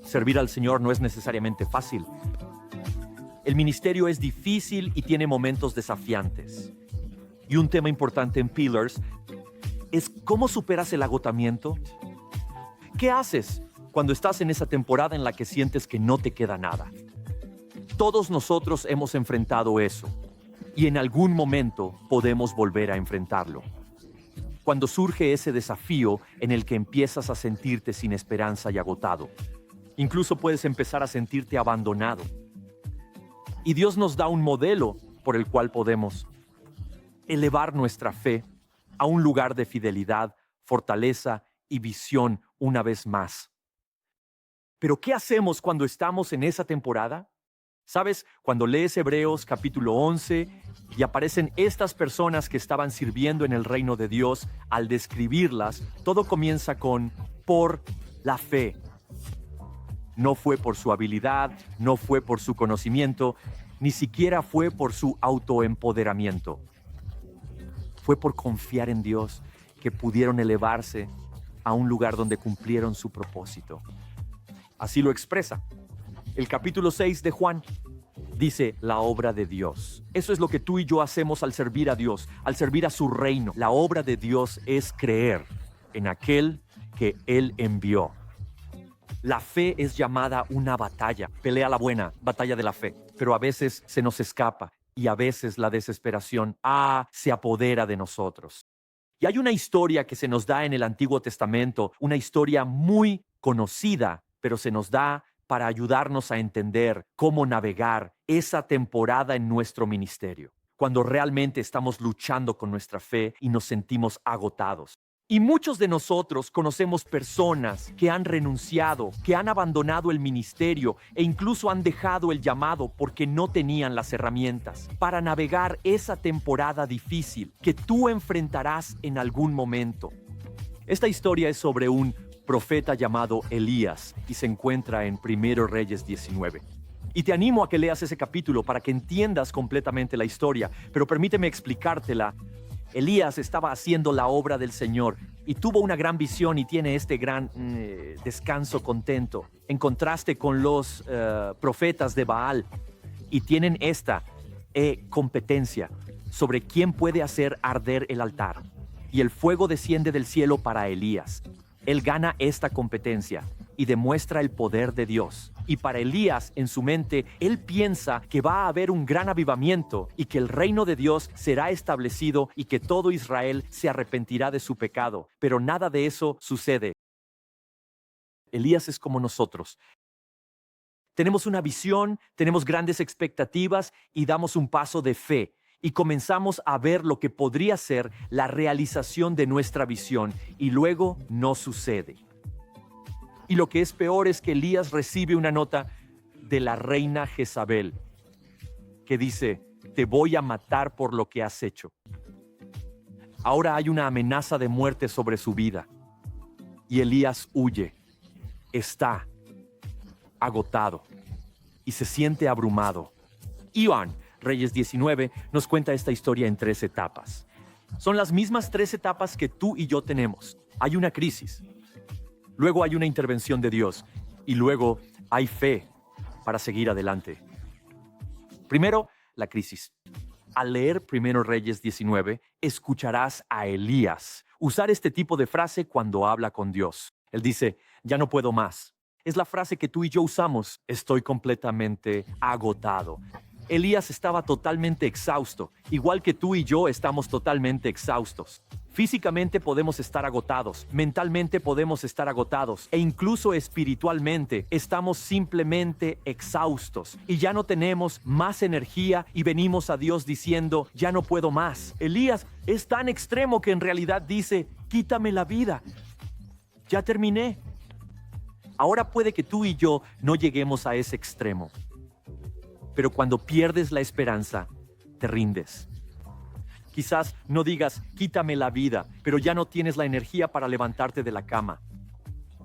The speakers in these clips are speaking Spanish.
Servir al Señor no es necesariamente fácil. El ministerio es difícil y tiene momentos desafiantes. Y un tema importante en Pillars es cómo superas el agotamiento. ¿Qué haces cuando estás en esa temporada en la que sientes que no te queda nada? Todos nosotros hemos enfrentado eso y en algún momento podemos volver a enfrentarlo. Cuando surge ese desafío en el que empiezas a sentirte sin esperanza y agotado. Incluso puedes empezar a sentirte abandonado. Y Dios nos da un modelo por el cual podemos elevar nuestra fe a un lugar de fidelidad, fortaleza y visión una vez más. Pero ¿qué hacemos cuando estamos en esa temporada? ¿Sabes? Cuando lees Hebreos capítulo 11 y aparecen estas personas que estaban sirviendo en el reino de Dios, al describirlas, todo comienza con por la fe. No fue por su habilidad, no fue por su conocimiento, ni siquiera fue por su autoempoderamiento. Fue por confiar en Dios que pudieron elevarse a un lugar donde cumplieron su propósito. Así lo expresa. El capítulo 6 de Juan dice la obra de Dios. Eso es lo que tú y yo hacemos al servir a Dios, al servir a su reino. La obra de Dios es creer en aquel que Él envió. La fe es llamada una batalla, pelea la buena, batalla de la fe, pero a veces se nos escapa y a veces la desesperación se apodera de nosotros. Y hay una historia que se nos da en el Antiguo Testamento, una historia muy conocida, pero se nos da para ayudarnos a entender cómo navegar esa temporada en nuestro ministerio, cuando realmente estamos luchando con nuestra fe y nos sentimos agotados. Y muchos de nosotros conocemos personas que han renunciado, que han abandonado el ministerio e incluso han dejado el llamado porque no tenían las herramientas para navegar esa temporada difícil que tú enfrentarás en algún momento. Esta historia es sobre un profeta llamado Elías y se encuentra en 1 Reyes 19. Y te animo a que leas ese capítulo para que entiendas completamente la historia, pero permíteme explicártela. Elías estaba haciendo la obra del Señor y tuvo una gran visión y tiene este gran descanso contento, en contraste con los profetas de Baal, y tienen esta competencia sobre quién puede hacer arder el altar. Y el fuego desciende del cielo para Elías. Él gana esta competencia y demuestra el poder de Dios. Y para Elías, en su mente, él piensa que va a haber un gran avivamiento y que el reino de Dios será establecido y que todo Israel se arrepentirá de su pecado. Pero nada de eso sucede. Elías es como nosotros. Tenemos una visión, tenemos grandes expectativas y damos un paso de fe. Y comenzamos a ver lo que podría ser la realización de nuestra visión y luego no sucede. Y lo que es peor es que Elías recibe una nota de la reina Jezabel que dice: te voy a matar por lo que has hecho. Ahora hay una amenaza de muerte sobre su vida y Elías huye, está agotado y se siente abrumado. Iván, Reyes 19, nos cuenta esta historia en 3 etapas. Son las mismas 3 etapas que tú y yo tenemos. Hay una crisis, luego hay una intervención de Dios y luego hay fe para seguir adelante. Primero, la crisis. Al leer 1 Reyes 19, escucharás a Elías usar este tipo de frase cuando habla con Dios. Él dice: ya no puedo más. Es la frase que tú y yo usamos: estoy completamente agotado. Elías estaba totalmente exhausto, igual que tú y yo estamos totalmente exhaustos. Físicamente podemos estar agotados, mentalmente podemos estar agotados e incluso espiritualmente estamos simplemente exhaustos y ya no tenemos más energía y venimos a Dios diciendo: ya no puedo más. Elías es tan extremo que en realidad dice: quítame la vida. Ya terminé. Ahora puede que tú y yo no lleguemos a ese extremo. Pero cuando pierdes la esperanza, te rindes. Quizás no digas: quítame la vida, pero ya no tienes la energía para levantarte de la cama.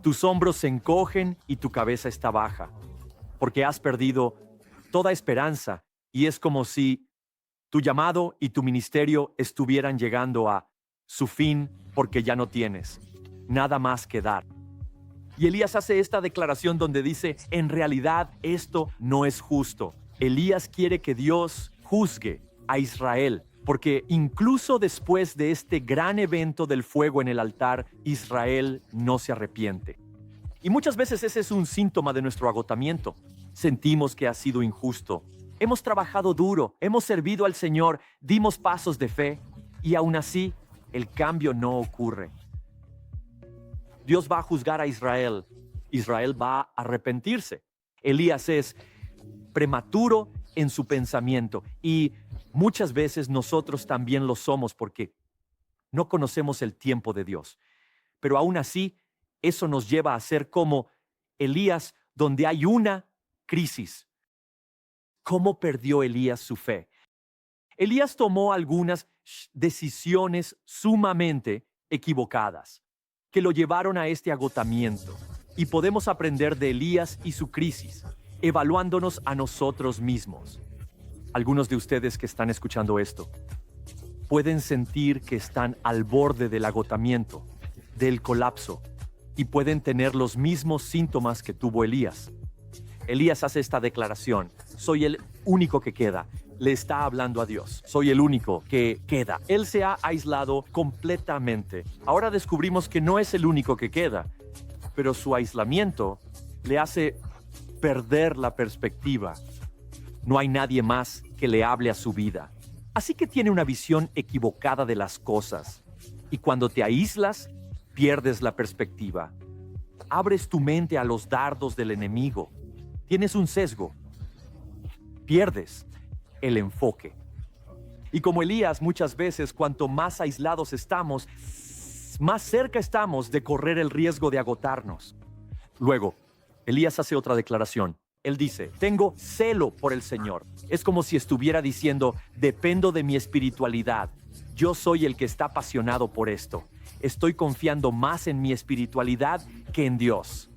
Tus hombros se encogen y tu cabeza está baja, porque has perdido toda esperanza y es como si tu llamado y tu ministerio estuvieran llegando a su fin porque ya no tienes nada más que dar. Y Elías hace esta declaración donde dice, en realidad esto no es justo. Elías quiere que Dios juzgue a Israel, porque incluso después de este gran evento del fuego en el altar, Israel no se arrepiente. Y muchas veces ese es un síntoma de nuestro agotamiento. Sentimos que ha sido injusto. Hemos trabajado duro, hemos servido al Señor, dimos pasos de fe, y aún así el cambio no ocurre. Dios va a juzgar a Israel. Israel va a arrepentirse. Elías es prematuro en su pensamiento y muchas veces nosotros también lo somos porque no conocemos el tiempo de Dios. Pero aún así, eso nos lleva a ser como Elías, donde hay una crisis. ¿Cómo perdió Elías su fe? Elías tomó algunas decisiones sumamente equivocadas que lo llevaron a este agotamiento. Y podemos aprender de Elías y su crisis, evaluándonos a nosotros mismos. Algunos de ustedes que están escuchando esto pueden sentir que están al borde del agotamiento, del colapso, y pueden tener los mismos síntomas que tuvo Elías. Elías hace esta declaración: soy el único que queda. Le está hablando a Dios. Soy el único que queda. Él se ha aislado completamente. Ahora descubrimos que no es el único que queda, pero su aislamiento le hace perder la perspectiva. No hay nadie más que le hable a su vida. Así que tiene una visión equivocada de las cosas. Y cuando te aíslas, pierdes la perspectiva. Abres tu mente a los dardos del enemigo. Tienes un sesgo. Pierdes el enfoque. Y como Elías, muchas veces, cuanto más aislados estamos, más cerca estamos de correr el riesgo de agotarnos. Luego, Elías hace otra declaración. Él dice, tengo celo por el Señor. Es como si estuviera diciendo, dependo de mi espiritualidad. Yo soy el que está apasionado por esto. Estoy confiando más en mi espiritualidad que en Dios.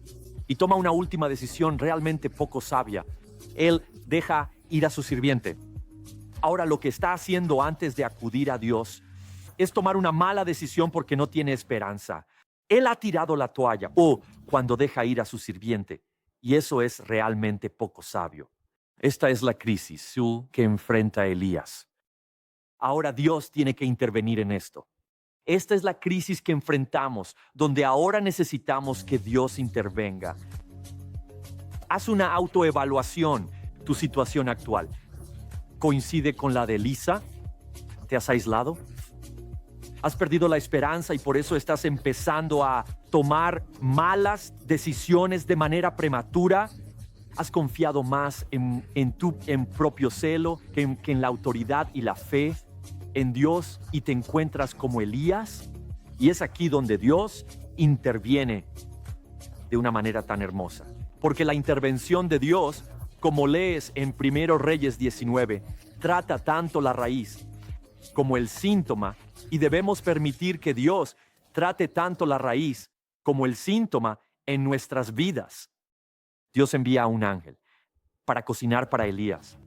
Y toma una última decisión realmente poco sabia. Él deja ir a su sirviente. Ahora, lo que está haciendo antes de acudir a Dios es tomar una mala decisión porque no tiene esperanza. Él ha tirado la toalla cuando deja ir a su sirviente. Y eso es realmente poco sabio. Esta es la crisis que enfrenta Elías. Ahora Dios tiene que intervenir en esto. Esta es la crisis que enfrentamos, donde ahora necesitamos que Dios intervenga. Haz una autoevaluación. Tu situación actual ¿coincide con la de Elisa? ¿Te has aislado? ¿Has perdido la esperanza y por eso estás empezando a tomar malas decisiones de manera prematura? ¿Has confiado más en tu propio celo que en la autoridad y la fe en Dios y te encuentras como Elías? Y es aquí donde Dios interviene de una manera tan hermosa. Porque la intervención de Dios, como lees en 1 Reyes 19, trata tanto la raíz como el síntoma, y debemos permitir que Dios trate tanto la raíz como el síntoma en nuestras vidas. Dios envía a un ángel para cocinar para Elías.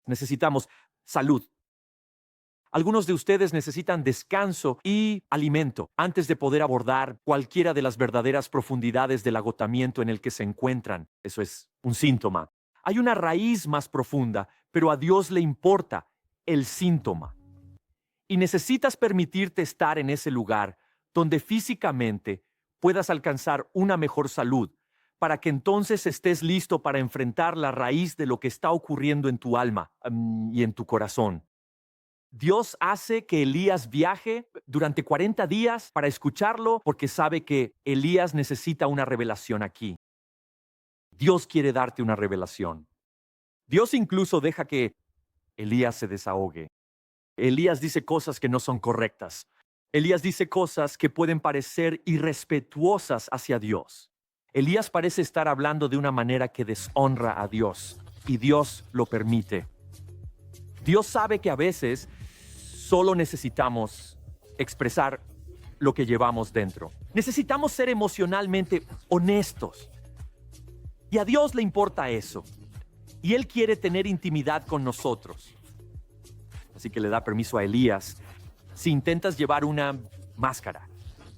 Necesitamos salud. Algunos de ustedes necesitan descanso y alimento antes de poder abordar cualquiera de las verdaderas profundidades del agotamiento en el que se encuentran. Eso es un síntoma. Hay una raíz más profunda, pero a Dios le importa el síntoma. Y necesitas permitirte estar en ese lugar donde físicamente puedas alcanzar una mejor salud, para que entonces estés listo para enfrentar la raíz de lo que está ocurriendo en tu alma y en tu corazón. Dios hace que Elías viaje durante 40 días para escucharlo porque sabe que Elías necesita una revelación aquí. Dios quiere darte una revelación. Dios incluso deja que Elías se desahogue. Elías dice cosas que no son correctas. Elías dice cosas que pueden parecer irrespetuosas hacia Dios. Elías parece estar hablando de una manera que deshonra a Dios, y Dios lo permite. Dios sabe que a veces solo necesitamos expresar lo que llevamos dentro. Necesitamos ser emocionalmente honestos. Y a Dios le importa eso. Y Él quiere tener intimidad con nosotros. Así que le da permiso a Elías. Si intentas llevar una máscara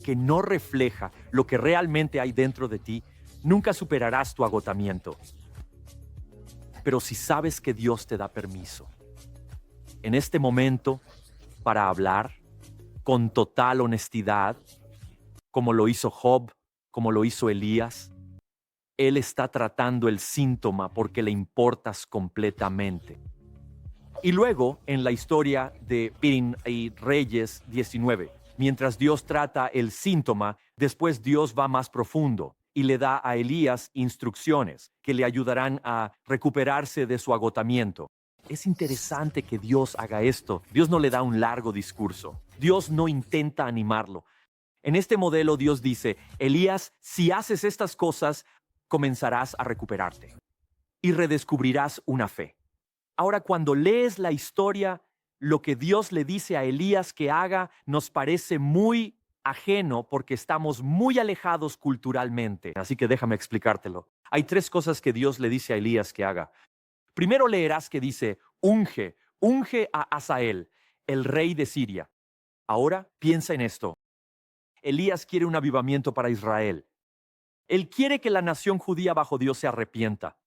que no refleja lo que realmente hay dentro de ti, Nunca superarás tu agotamiento. Pero si sabes que Dios te da permiso, en este momento, para hablar con total honestidad, como lo hizo Job, como lo hizo Elías, Él está tratando el síntoma porque le importas completamente. Y luego, en la historia de Pirín y Reyes 19, mientras Dios trata el síntoma, después Dios va más profundo y le da a Elías instrucciones que le ayudarán a recuperarse de su agotamiento. Es interesante que Dios haga esto. Dios no le da un largo discurso. Dios no intenta animarlo. En este modelo Dios dice, Elías, si haces estas cosas, comenzarás a recuperarte y redescubrirás una fe. Ahora, cuando lees la historia, lo que Dios le dice a Elías que haga nos parece muy ajeno porque estamos muy alejados culturalmente. Así que déjame explicártelo. Hay 3 cosas que Dios le dice a Elías que haga. Primero leerás que dice, unge a Hazael, el rey de Siria. Ahora piensa en esto. Elías quiere un avivamiento para Israel. Él quiere que la nación judía bajo Dios se arrepienta.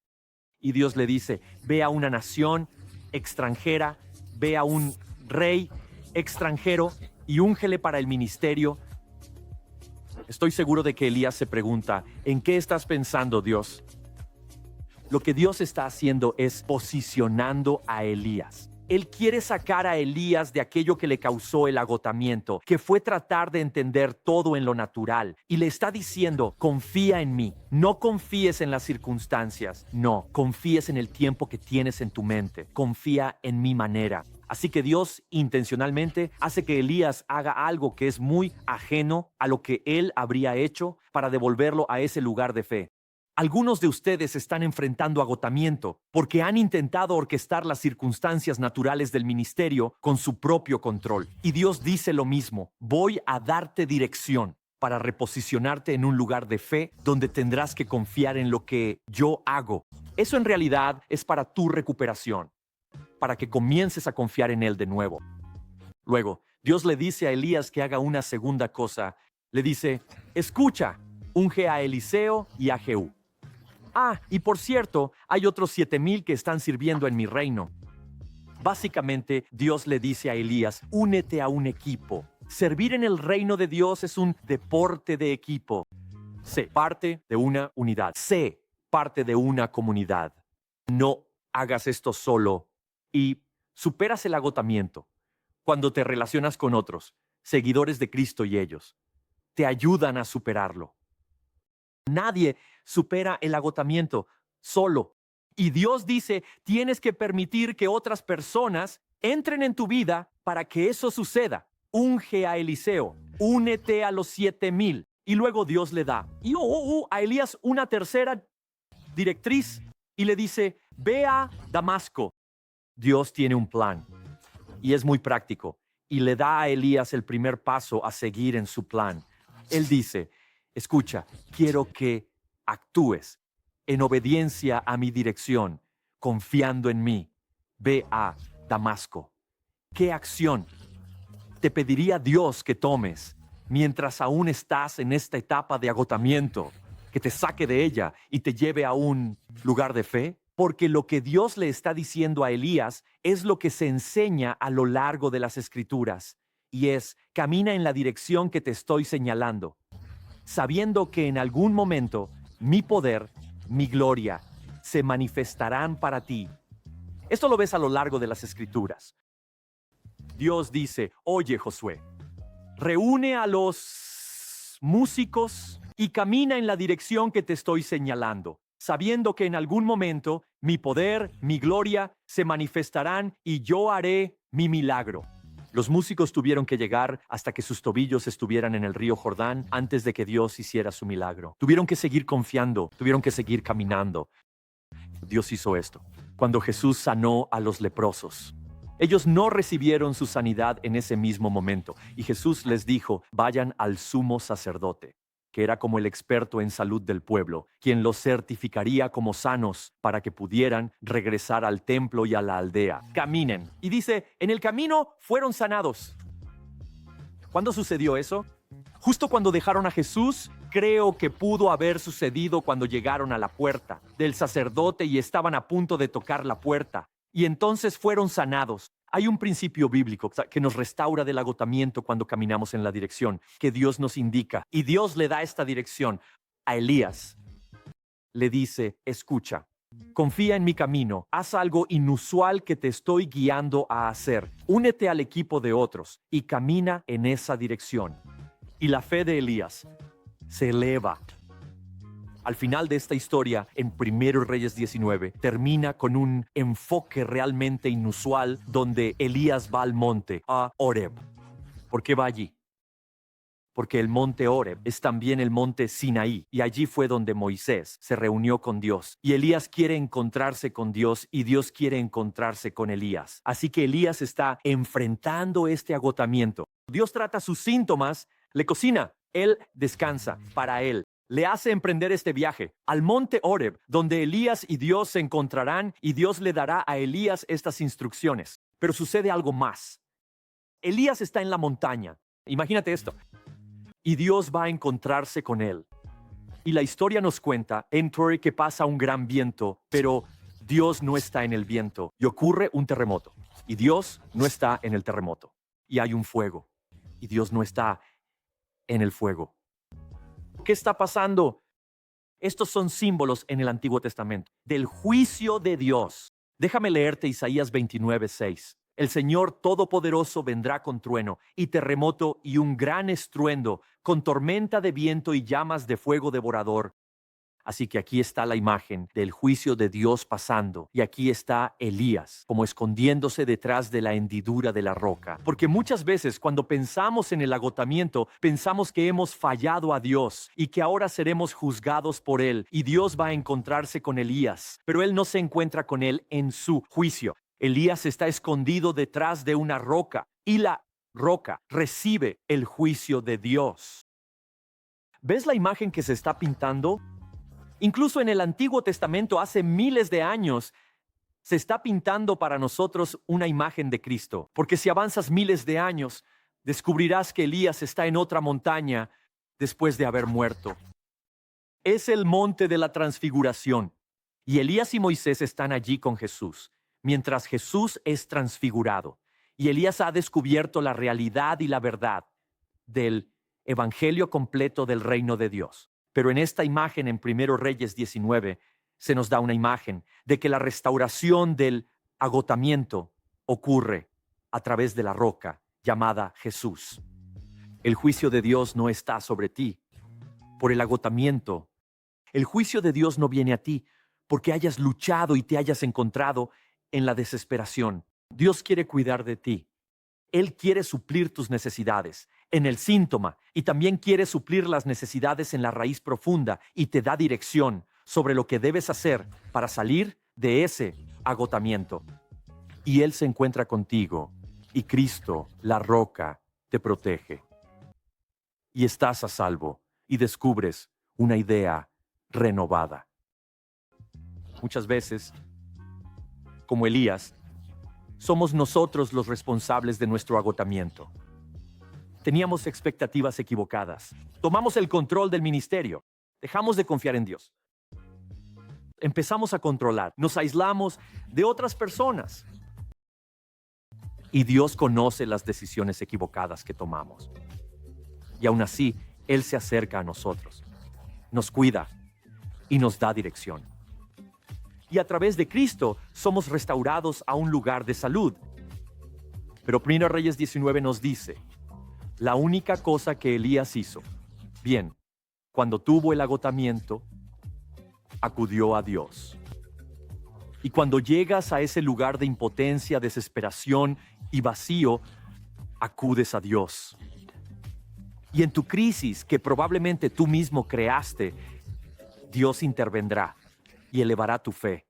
Y Dios le dice, ve a una nación extranjera, ve a un rey extranjero y úngele para el ministerio. Estoy seguro de que Elías se pregunta, ¿en qué estás pensando, Dios? Lo que Dios está haciendo es posicionando a Elías. Él quiere sacar a Elías de aquello que le causó el agotamiento, que fue tratar de entender todo en lo natural. Y le está diciendo, confía en mí. No confíes en las circunstancias. No, confíes en el tiempo que tienes en tu mente. Confía en mi manera. Así que Dios intencionalmente hace que Elías haga algo que es muy ajeno a lo que él habría hecho para devolverlo a ese lugar de fe. Algunos de ustedes están enfrentando agotamiento porque han intentado orquestar las circunstancias naturales del ministerio con su propio control. Y Dios dice lo mismo, voy a darte dirección para reposicionarte en un lugar de fe donde tendrás que confiar en lo que yo hago. Eso en realidad es para tu recuperación, para que comiences a confiar en Él de nuevo. Luego, Dios le dice a Elías que haga una segunda cosa. Le dice, escucha, unge a Eliseo y a Jehú. Y por cierto, hay otros 7,000 que están sirviendo en mi reino. Básicamente, Dios le dice a Elías, únete a un equipo. Servir en el reino de Dios es un deporte de equipo. Sé parte de una unidad. Sé parte de una comunidad. No hagas esto solo y superas el agotamiento. Cuando te relacionas con otros, seguidores de Cristo y ellos, te ayudan a superarlo. Nadie supera el agotamiento solo. Y Dios dice, tienes que permitir que otras personas entren en tu vida para que eso suceda. Unge a Eliseo, únete a los 7,000. Y luego Dios le da a Elías una tercera directriz y le dice, ve a Damasco. Dios tiene un plan y es muy práctico. Y le da a Elías el primer paso a seguir en su plan. Él dice, escucha, quiero que actúes en obediencia a mi dirección, confiando en mí. Ve a Damasco. ¿Qué acción te pediría Dios que tomes mientras aún estás en esta etapa de agotamiento, que te saque de ella y te lleve a un lugar de fe? Porque lo que Dios le está diciendo a Elías es lo que se enseña a lo largo de las Escrituras, y es, camina en la dirección que te estoy señalando, sabiendo que en algún momento mi poder, mi gloria, se manifestarán para ti. Esto lo ves a lo largo de las Escrituras. Dios dice, oye Josué, reúne a los músicos y camina en la dirección que te estoy señalando, sabiendo que en algún momento mi poder, mi gloria se manifestarán y yo haré mi milagro. Los músicos tuvieron que llegar hasta que sus tobillos estuvieran en el río Jordán antes de que Dios hiciera su milagro. Tuvieron que seguir confiando, tuvieron que seguir caminando. Dios hizo esto. Cuando Jesús sanó a los leprosos, ellos no recibieron su sanidad en ese mismo momento. Y Jesús les dijo, vayan al sumo sacerdote, que era como el experto en salud del pueblo, quien los certificaría como sanos para que pudieran regresar al templo y a la aldea. Caminen. Y dice, en el camino fueron sanados. ¿Cuándo sucedió eso? Justo cuando dejaron a Jesús creo que pudo haber sucedido cuando llegaron a la puerta del sacerdote y estaban a punto de tocar la puerta. Y entonces fueron sanados. Hay un principio bíblico que nos restaura del agotamiento cuando caminamos en la dirección que Dios nos indica. Y Dios le da esta dirección a Elías. Le dice, escucha, confía en mi camino, haz algo inusual que te estoy guiando a hacer. Únete al equipo de otros y camina en esa dirección. Y la fe de Elías se eleva. Al final de esta historia, en 1 Reyes 19, termina con un enfoque realmente inusual donde Elías va al monte, a Horeb. ¿Por qué va allí? Porque el monte Horeb es también el monte Sinaí, y allí fue donde Moisés se reunió con Dios. Y Elías quiere encontrarse con Dios, y Dios quiere encontrarse con Elías. Así que Elías está enfrentando este agotamiento. Dios trata sus síntomas, le cocina, él descansa para él. Le hace emprender este viaje al monte Horeb, donde Elías y Dios se encontrarán y Dios le dará a Elías estas instrucciones. Pero sucede algo más. Elías está en la montaña. Imagínate esto. Y Dios va a encontrarse con él. Y la historia nos cuenta en Torah que pasa un gran viento, pero Dios no está en el viento. Y ocurre un terremoto. Y Dios no está en el terremoto. Y hay un fuego. Y Dios no está en el fuego. ¿Qué está pasando? Estos son símbolos en el Antiguo Testamento del juicio de Dios. Déjame leerte Isaías 29:6. El Señor Todopoderoso vendrá con trueno y terremoto y un gran estruendo, con tormenta de viento y llamas de fuego devorador. Así que aquí está la imagen del juicio de Dios pasando, y aquí está Elías como escondiéndose detrás de la hendidura de la roca. Porque muchas veces cuando pensamos en el agotamiento, pensamos que hemos fallado a Dios y que ahora seremos juzgados por Él, y Dios va a encontrarse con Elías, pero Él no se encuentra con él en su juicio. Elías está escondido detrás de una roca, y la roca recibe el juicio de Dios. ¿Ves la imagen que se está pintando? Incluso en el Antiguo Testamento, hace miles de años, se está pintando para nosotros una imagen de Cristo. Porque si avanzas miles de años, descubrirás que Elías está en otra montaña después de haber muerto. Es el monte de la transfiguración. Y Elías y Moisés están allí con Jesús, mientras Jesús es transfigurado. Y Elías ha descubierto la realidad y la verdad del evangelio completo del reino de Dios. Pero en esta imagen, en 1 Reyes 19, se nos da una imagen de que la restauración del agotamiento ocurre a través de la roca llamada Jesús. El juicio de Dios no está sobre ti por el agotamiento. El juicio de Dios no viene a ti porque hayas luchado y te hayas encontrado en la desesperación. Dios quiere cuidar de ti. Él quiere suplir tus necesidades en el síntoma, y también quiere suplir las necesidades en la raíz profunda, y te da dirección sobre lo que debes hacer para salir de ese agotamiento. Y Él se encuentra contigo, y Cristo, la roca, te protege. Y estás a salvo, y descubres una idea renovada. Muchas veces, como Elías, somos nosotros los responsables de nuestro agotamiento. Teníamos expectativas equivocadas. Tomamos el control del ministerio. Dejamos de confiar en Dios. Empezamos a controlar. Nos aislamos de otras personas. Y Dios conoce las decisiones equivocadas que tomamos. Y aún así, Él se acerca a nosotros. Nos cuida y nos da dirección. Y a través de Cristo somos restaurados a un lugar de salud. Pero 1 Reyes 19 nos dice, la única cosa que Elías hizo, bien, cuando tuvo el agotamiento, acudió a Dios. Y cuando llegas a ese lugar de impotencia, desesperación y vacío, acudes a Dios. Y en tu crisis, que probablemente tú mismo creaste, Dios intervendrá y elevará tu fe,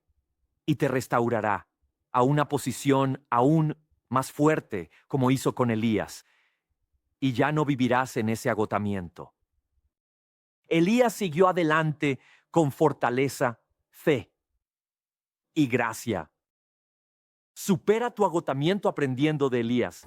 y te restaurará a una posición aún más fuerte, como hizo con Elías, y ya no vivirás en ese agotamiento. Elías siguió adelante con fortaleza, fe y gracia. Supera tu agotamiento aprendiendo de Elías.